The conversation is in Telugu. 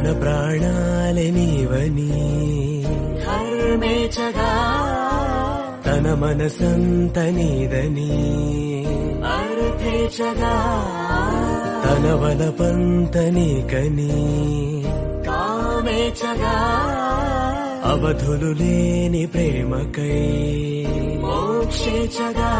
తన ప్రాణాలే నీవని ధర్మేచగా తన మనసంత నీదని అర్థేచగా తన వలపంత నీకని కామేచగా అవధులు లేని ప్రేమకై మోక్షేచగా